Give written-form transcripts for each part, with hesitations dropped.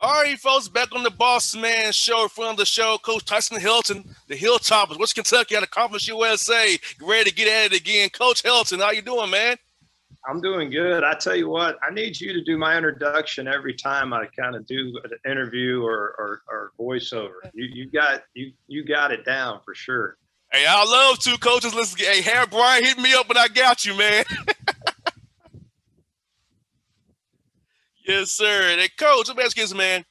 All right, folks, back on the Bossman show, in front of the show, Coach Tyson Helton, the Hilltoppers, West Kentucky out of Conference USA, ready to get at it again. Coach Helton, how you doing, man? I'm doing good. I tell you what, I need you to do my introduction every time I kind of do an interview or voiceover. You got it down for sure. Hey, I love to, coaches. Let's get. Hey, Harry Bryan, hit me up, but I got you, man. Yes, sir. Hey, Coach, let me ask you this, man.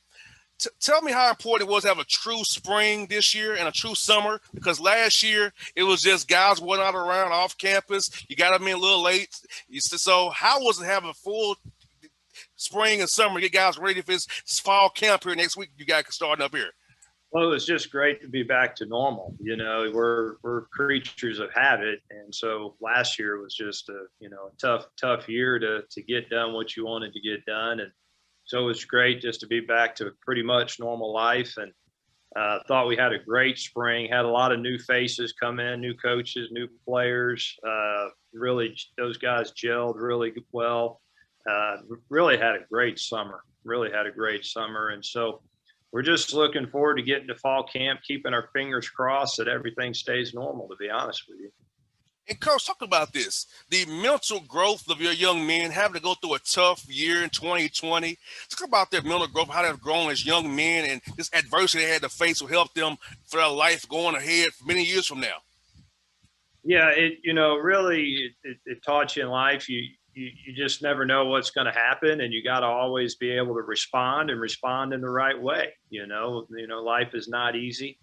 Tell me how important it was to have a true spring this year and a true summer, because last year it was just guys went out around off campus. You got them in a little late. So how was it having a full spring and summer to get guys ready for this fall camp here next week? You guys starting up here. Well, it was just great to be back to normal. You know, we're creatures of habit, and so last year was just a tough year to get done what you wanted to get done, and so it was great just to be back to pretty much normal life. And thought we had a great spring. Had a lot of new faces come in, new coaches, new players. Really, those guys gelled really well. Really had a great summer. Really had a great summer, and so we're just looking forward to getting to fall camp, keeping our fingers crossed that everything stays normal, to be honest with you. And Coach, talk about this, the mental growth of your young men having to go through a tough year in 2020. Talk about their mental growth, how they've grown as young men, and this adversity they had to face will help them for their life going ahead for many years from now. Yeah, it taught you in life. You just never know what's going to happen, and you got to always be able to respond in the right way. Life is not easy,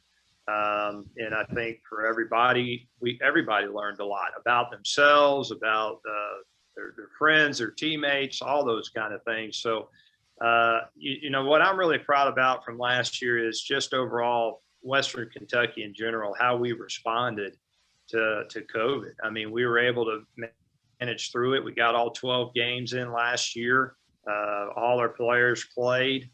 and I think for everybody learned a lot about themselves, about their friends, their teammates, all those kind of things. So, what I'm really proud about from last year is just overall Western Kentucky in general, how we responded to COVID. I mean, we were able to manage through it. We got all 12 games in last year. All our players played.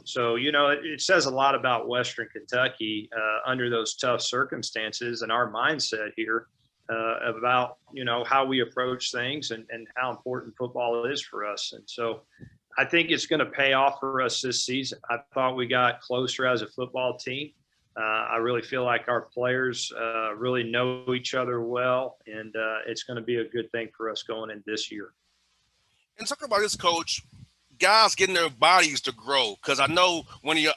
So, it says a lot about Western Kentucky under those tough circumstances and our mindset here about, how we approach things and how important football is for us. And so I think it's going to pay off for us this season. I thought we got closer as a football team. I really feel like our players really know each other well, and it's going to be a good thing for us going in this year. And talk about this, Coach, guys getting their bodies to grow, because I know when you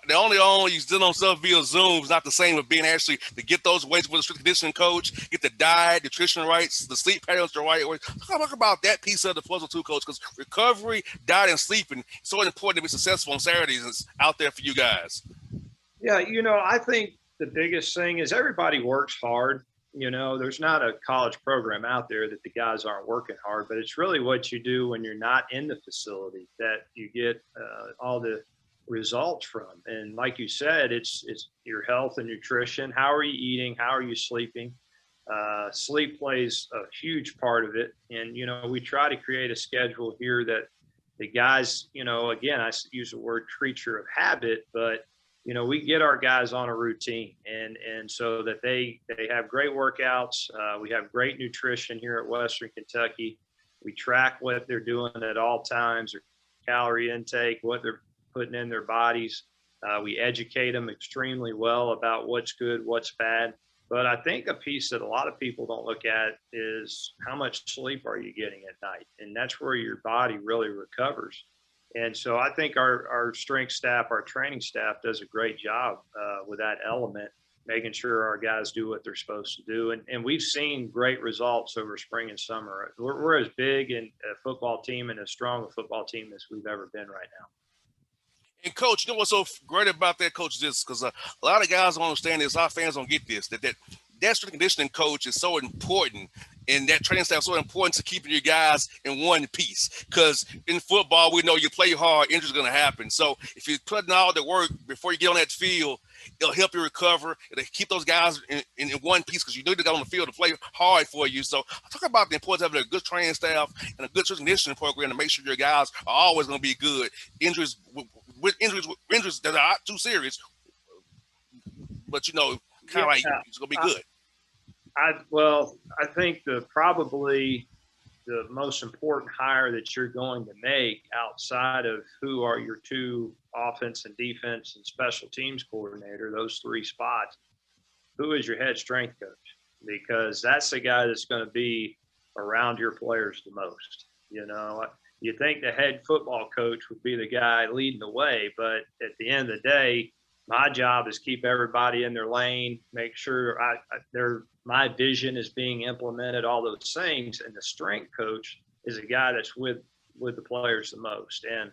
still on stuff via Zoom is not the same as being actually to get those weights with a strict conditioning coach, get the diet, nutrition rights, the sleep patterns the right way. Talk about that piece of the puzzle too, Coach, because recovery, diet, and sleeping is so important to be successful on Saturdays. And it's out there for you guys. Yeah, I think the biggest thing is everybody works hard. There's not a college program out there that the guys aren't working hard, but it's really what you do when you're not in the facility that you get all the results from. And like you said, it's your health and nutrition. How are you eating? How are you sleeping? Sleep plays a huge part of it. And, we try to create a schedule here that the guys, again, I use the word creature of habit, but we get our guys on a routine and so that they have great workouts. We have great nutrition here at Western Kentucky. We track what they're doing at all times, their calorie intake, what they're putting in their bodies. We educate them extremely well about what's good, what's bad. But I think a piece that a lot of people don't look at is how much sleep are you getting at night? And that's where your body really recovers. And so I think our strength staff, our training staff does a great job with that element, making sure our guys do what they're supposed to do. And we've seen great results over spring and summer. We're as big a football team and as strong a football team as we've ever been right now. And Coach, you know what's so great about that, Coach, is because a lot of guys don't understand this. Our fans don't get this, that strength conditioning coach is so important, and that training staff is so important to keeping your guys in one piece. Because in football, we know you play hard, injuries are going to happen. So if you're putting all the work before you get on that field, it'll help you recover. It'll keep those guys in one piece, because you need to go on the field to play hard for you. So I talk about the importance of having a good training staff and a good strength conditioning program to make sure your guys are always going to be good. Injuries that are not too serious, but kind of like it's going to be good. I think probably the most important hire that you're going to make outside of who are your two offense and defense and special teams coordinator, those three spots, who is your head strength coach? Because that's the guy that's going to be around your players the most. You think the head football coach would be the guy leading the way, but at the end of the day, my job is keep everybody in their lane, make sure my vision is being implemented, all those things. And the strength coach is a guy that's with the players the most. And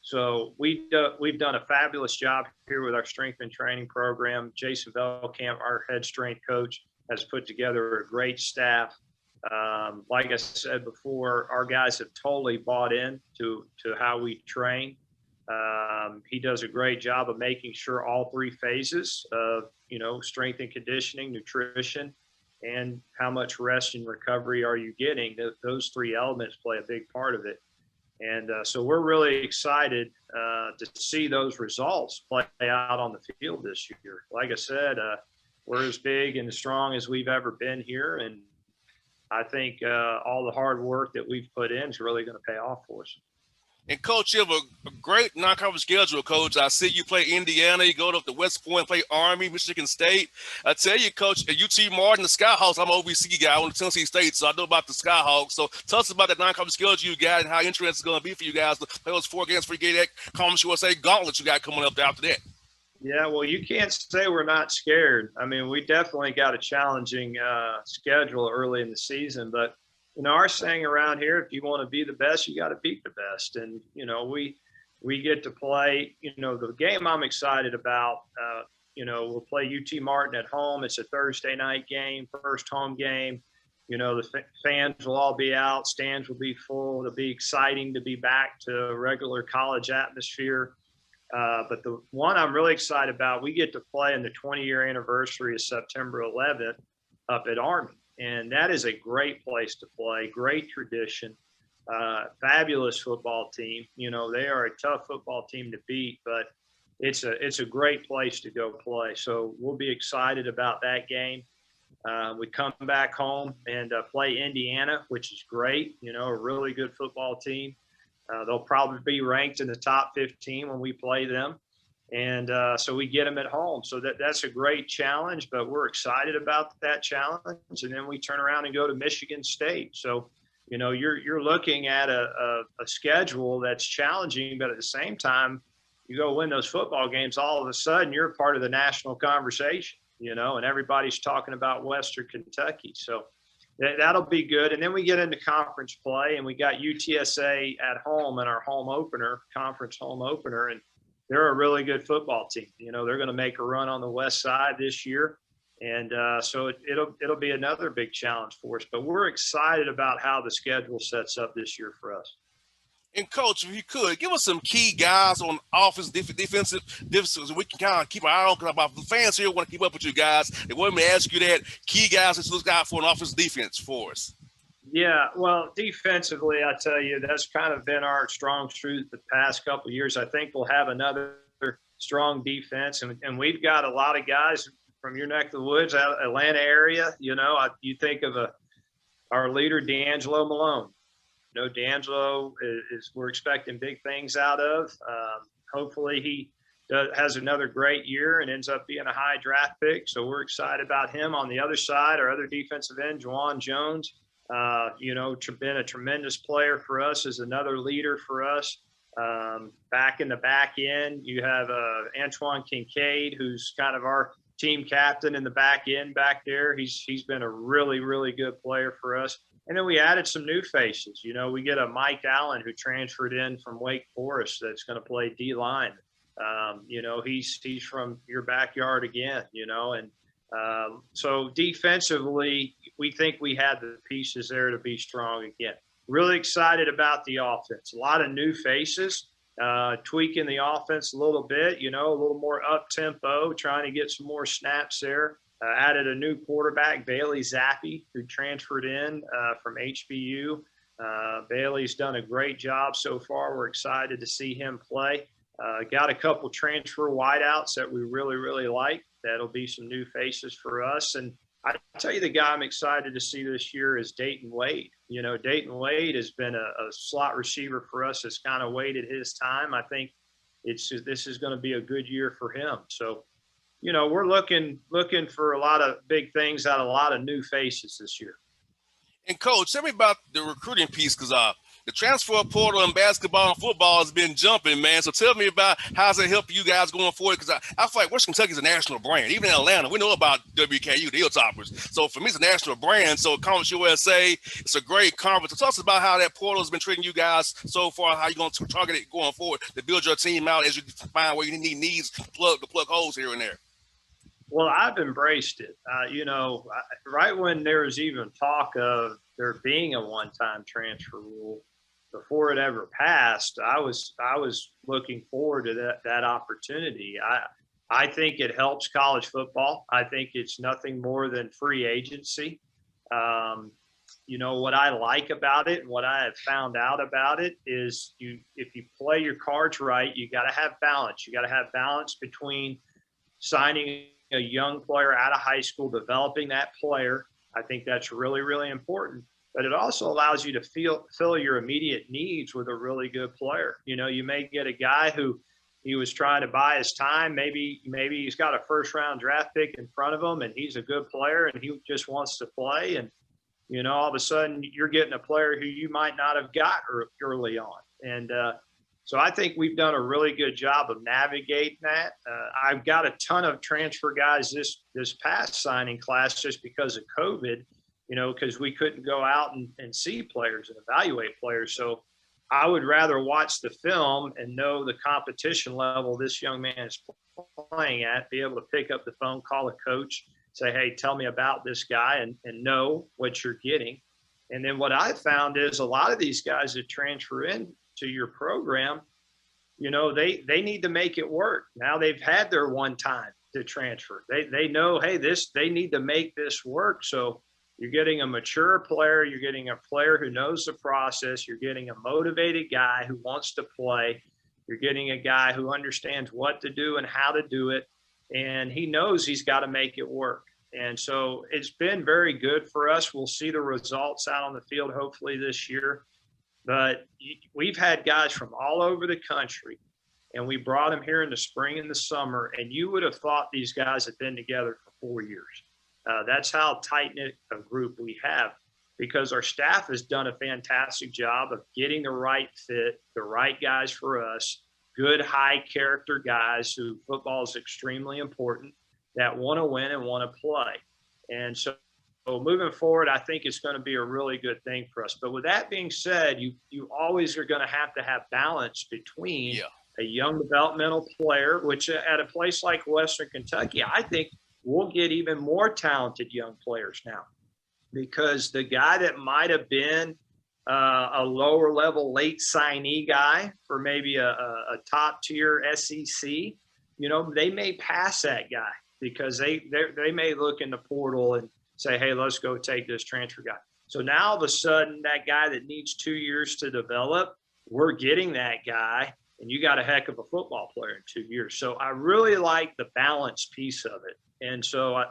so we've done a fabulous job here with our strength and training program. Jason Velkamp, our head strength coach, has put together a great staff. Like I said before, our guys have totally bought in to how we train. He does a great job of making sure all three phases of, strength and conditioning, nutrition, and how much rest and recovery are you getting. Those three elements play a big part of it. And so we're really excited to see those results play out on the field this year. Like I said, we're as big and as strong as we've ever been here. And I think all the hard work that we've put in is really going to pay off for us. And, Coach, you have a great non-conference schedule, Coach. I see you play Indiana. You go to the West Point, play Army, Michigan State. I tell you, Coach, at UT Martin, the Skyhawks, I'm an OVC guy. I went to Tennessee State, so I know about the Skyhawks. So tell us about that non-conference schedule you got and how interesting it's going to be for you guys to play those 4 games for you get that Conference USA gauntlet you got coming up after that. Yeah, well, you can't say we're not scared. I mean, we definitely got a challenging schedule early in the season, but our saying around here, if you want to be the best, you got to beat the best. And, we get to play, the game I'm excited about, we'll play UT Martin at home. It's a Thursday night game, first home game. The fans will all be out. Stands will be full. It'll be exciting to be back to regular college atmosphere. But the one I'm really excited about, we get to play in the 20-year anniversary of September 11th up at Army. And that is a great place to play, great tradition, fabulous football team. They are a tough football team to beat, but it's a great place to go play. So we'll be excited about that game. We come back home and play Indiana, which is great, a really good football team. They'll probably be ranked in the top 15 when we play them. And so we get them at home. So that's a great challenge, but we're excited about that challenge. And then we turn around and go to Michigan State. So, you're looking at a schedule that's challenging, but at the same time, you go win those football games, all of a sudden you're part of the national conversation, and everybody's talking about Western Kentucky. So that'll be good. And then we get into conference play, and we got UTSA at home in our conference home opener. And they're a really good football team. They're going to make a run on the West Side this year. And so it'll be another big challenge for us. But we're excited about how the schedule sets up this year for us. And, Coach, if you could, give us some key guys on offense, defensive, so we can kind of keep our eye on, because about the fans here want to keep up with you guys. They want me to ask you that, key guys that look out for an offense defense for us. Yeah, well, defensively, I tell you, that's kind of been our strong suit the past couple of years. I think we'll have another strong defense, and we've got a lot of guys from your neck of the woods, out of Atlanta area. You think of our leader, D'Angelo Malone. D'Angelo we're expecting big things out of. Hopefully he has another great year and ends up being a high draft pick. So we're excited about him. On the other side, our other defensive end, Juwan Jones, been a tremendous player for us, is another leader for us. Back in the back end, you have Antoine Kincaid, who's kind of our team captain in the back end back there. He's been a really, really good player for us. And then we added some new faces. We get a Mike Allen who transferred in from Wake Forest that's going to play D-line. He's from your backyard again, and so defensively, we think we had the pieces there to be strong again. Really excited about the offense. A lot of new faces, tweaking the offense a little bit, a little more up-tempo, trying to get some more snaps there. Added a new quarterback, Bailey Zappi, who transferred in from HBU. Bailey's done a great job so far. We're excited to see him play. Got a couple transfer wideouts that we really, really like. That'll be some new faces for us. And I tell you, the guy I'm excited to see this year is Dayton Wade. Dayton Wade has been a slot receiver for us. Has kind of waited his time. I think this is going to be a good year for him. So, we're looking for a lot of big things out of a lot of new faces this year. And Coach, tell me about the recruiting piece, because the transfer portal in basketball and football has been jumping, man. So tell me about how's it help you guys going forward, because I feel like Western Kentucky is a national brand. Even in Atlanta, we know about WKU, the Hilltoppers. So for me, it's a national brand. So Conference USA, it's a great conference. So tell us about how that portal has been treating you guys so far, how you're going to target it going forward to build your team out as you find where you need needs to plug holes here and there. Well, I've embraced it. Right when there was even talk of there being a one-time transfer rule, before it ever passed, I was looking forward to that opportunity. I think it helps college football. I think it's nothing more than free agency. What I like about it and what I have found out about it is if you play your cards right, you got to have balance. You got to have balance between signing a young player out of high school, developing that player. I think that's really, really important. But it also allows you to fill your immediate needs with a really good player. You may get a guy who he was trying to buy his time. Maybe he's got a first-round draft pick in front of him, and he's a good player, and he just wants to play. And all of a sudden, you're getting a player who you might not have got early on. And so I think we've done a really good job of navigating that. I've got a ton of transfer guys this past signing class just because of COVID, because we couldn't go out and see players and evaluate players. So I would rather watch the film and know the competition level this young man is playing at, be able to pick up the phone, call a coach, say, hey, tell me about this guy, and know what you're getting. And then what I've found is a lot of these guys that transfer in to your program, they need to make it work. Now they've had their one time to transfer. They know, hey, they need to make this work. So you're getting a mature player. You're getting a player who knows the process. You're getting a motivated guy who wants to play. You're getting a guy who understands what to do and how to do it. And he knows he's got to make it work. And so it's been very good for us. We'll see the results out on the field hopefully this year. But we've had guys from all over the country, and we brought them here in the spring and the summer, and you would have thought these guys had been together for 4 years. That's how tight-knit a group we have, because our staff has done a fantastic job of getting the right fit, the right guys for us, good high-character guys who football is extremely important, that want to win and want to play. And so moving forward, I think it's going to be a really good thing for us. But with that being said, you always are going to have balance between a young developmental player, which at a place like Western Kentucky, I think we'll get even more talented young players now, because the guy that might have been a lower level late signee guy for maybe a top tier SEC, they may pass that guy because they may look in the portal and say, hey, let's go take this transfer guy. So now all of a sudden, that guy that needs 2 years to develop, we're getting that guy, and you got a heck of a football player in 2 years. So I really like the balance piece of it. And so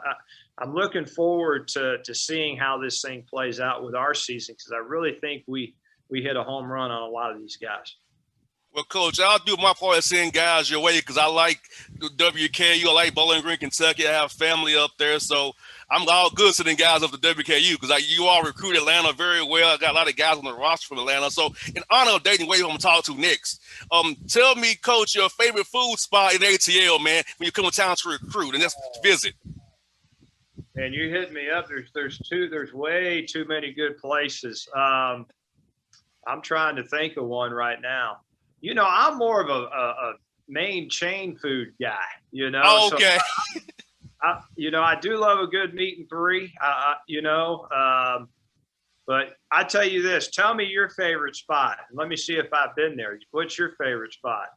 I'm looking forward to seeing how this thing plays out with our season, because I really think we hit a home run on a lot of these guys. Well, Coach, I'll do my part of sending guys your way, because I like WKU. I like Bowling Green, Kentucky. I have family up there, so I'm all good sending guys up to WKU, because you all recruit Atlanta very well. I got a lot of guys on the roster from Atlanta. So in honor of Dayton Wade, who I'm going to talk to next, tell me, Coach, your favorite food spot in ATL, man, when you come to town to recruit, and that's visit. And you hit me up. There's way too many good places. I'm trying to think of one right now. I'm more of a main chain food guy, Oh, okay. So I do love a good meat and three, but I tell you this, tell me your favorite spot. Let me see if I've been there. What's your favorite spot?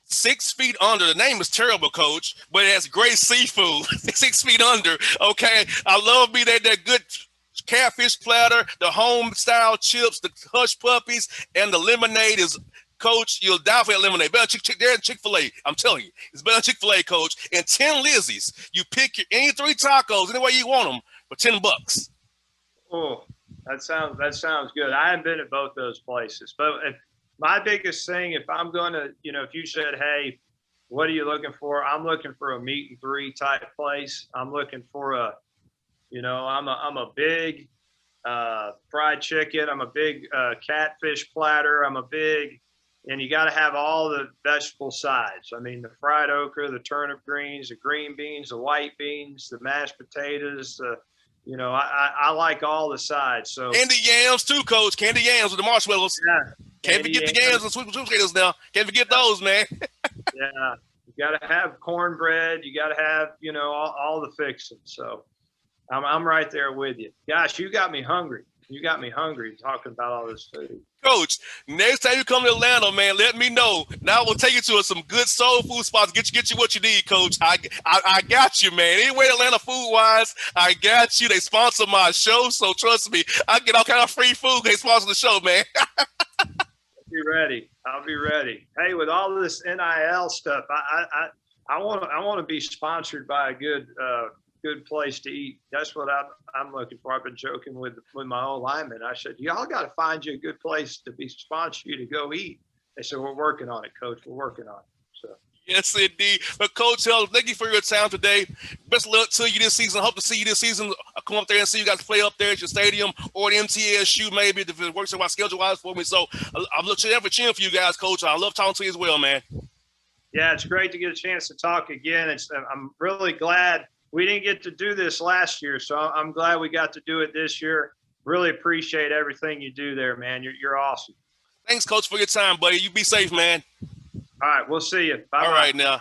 6 Feet Under. The name is terrible, Coach, but it has great seafood. 6 Feet Under. Okay. I love me that good catfish platter, the home style chips, the hush puppies, and the lemonade is, Coach, you'll die for that lemonade. Better than Chick-fil-A. I'm telling you. It's better than Chick-fil-A, Coach. And 10 Lizzie's. You pick any 3 tacos any way you want them for $10. Oh, That sounds good. I haven't been at both those places, but my biggest thing, if I'm going to, if you said, hey, what are you looking for? I'm looking for a meat and three type place. I'm looking for I'm a big fried chicken. I'm a big catfish platter. And you got to have all the vegetable sides. I mean, the fried okra, the turnip greens, the green beans, the white beans, the mashed potatoes. I like all the sides. So and the yams too, Coach. Candy yams with the marshmallows. yeah, Can't forget the yams and sweet potatoes now. Can't forget those, man. yeah, you got to have cornbread. You got to have all the fixings. So I'm right there with you. Gosh, you got me hungry. You got me hungry talking about all this food. Coach, next time you come to Atlanta, man, let me know. Now we'll take you to some good soul food spots. Get you what you need, Coach. I got you, man. Anyway, Atlanta food wise, I got you. They sponsor my show, so trust me, I get all kind of free food. They sponsor the show, man. I'll be ready. Hey, with all this NIL stuff, I want to be sponsored by a good place to eat. That's what I'm looking for. I've been joking with my old lineman. I said, y'all got to find you a good place to be sponsor you to go eat. They said, we're working on it, Coach. We're working on it. So. Yes, indeed. But Coach Helton, thank you for your time today. Best of luck to you this season. Hope to see you this season. I'll come up there and see you guys play up there at your stadium or the MTSU maybe if it works out schedule-wise for me. So I'm looking for cheering for you guys, Coach. I love talking to you as well, man. Yeah, it's great to get a chance to talk again. I'm really glad we didn't get to do this last year, so I'm glad we got to do it this year. Really appreciate everything you do there, man. You're awesome. Thanks, Coach, for your time, buddy. You be safe, man. All right, we'll see you. Bye-bye. All right, now.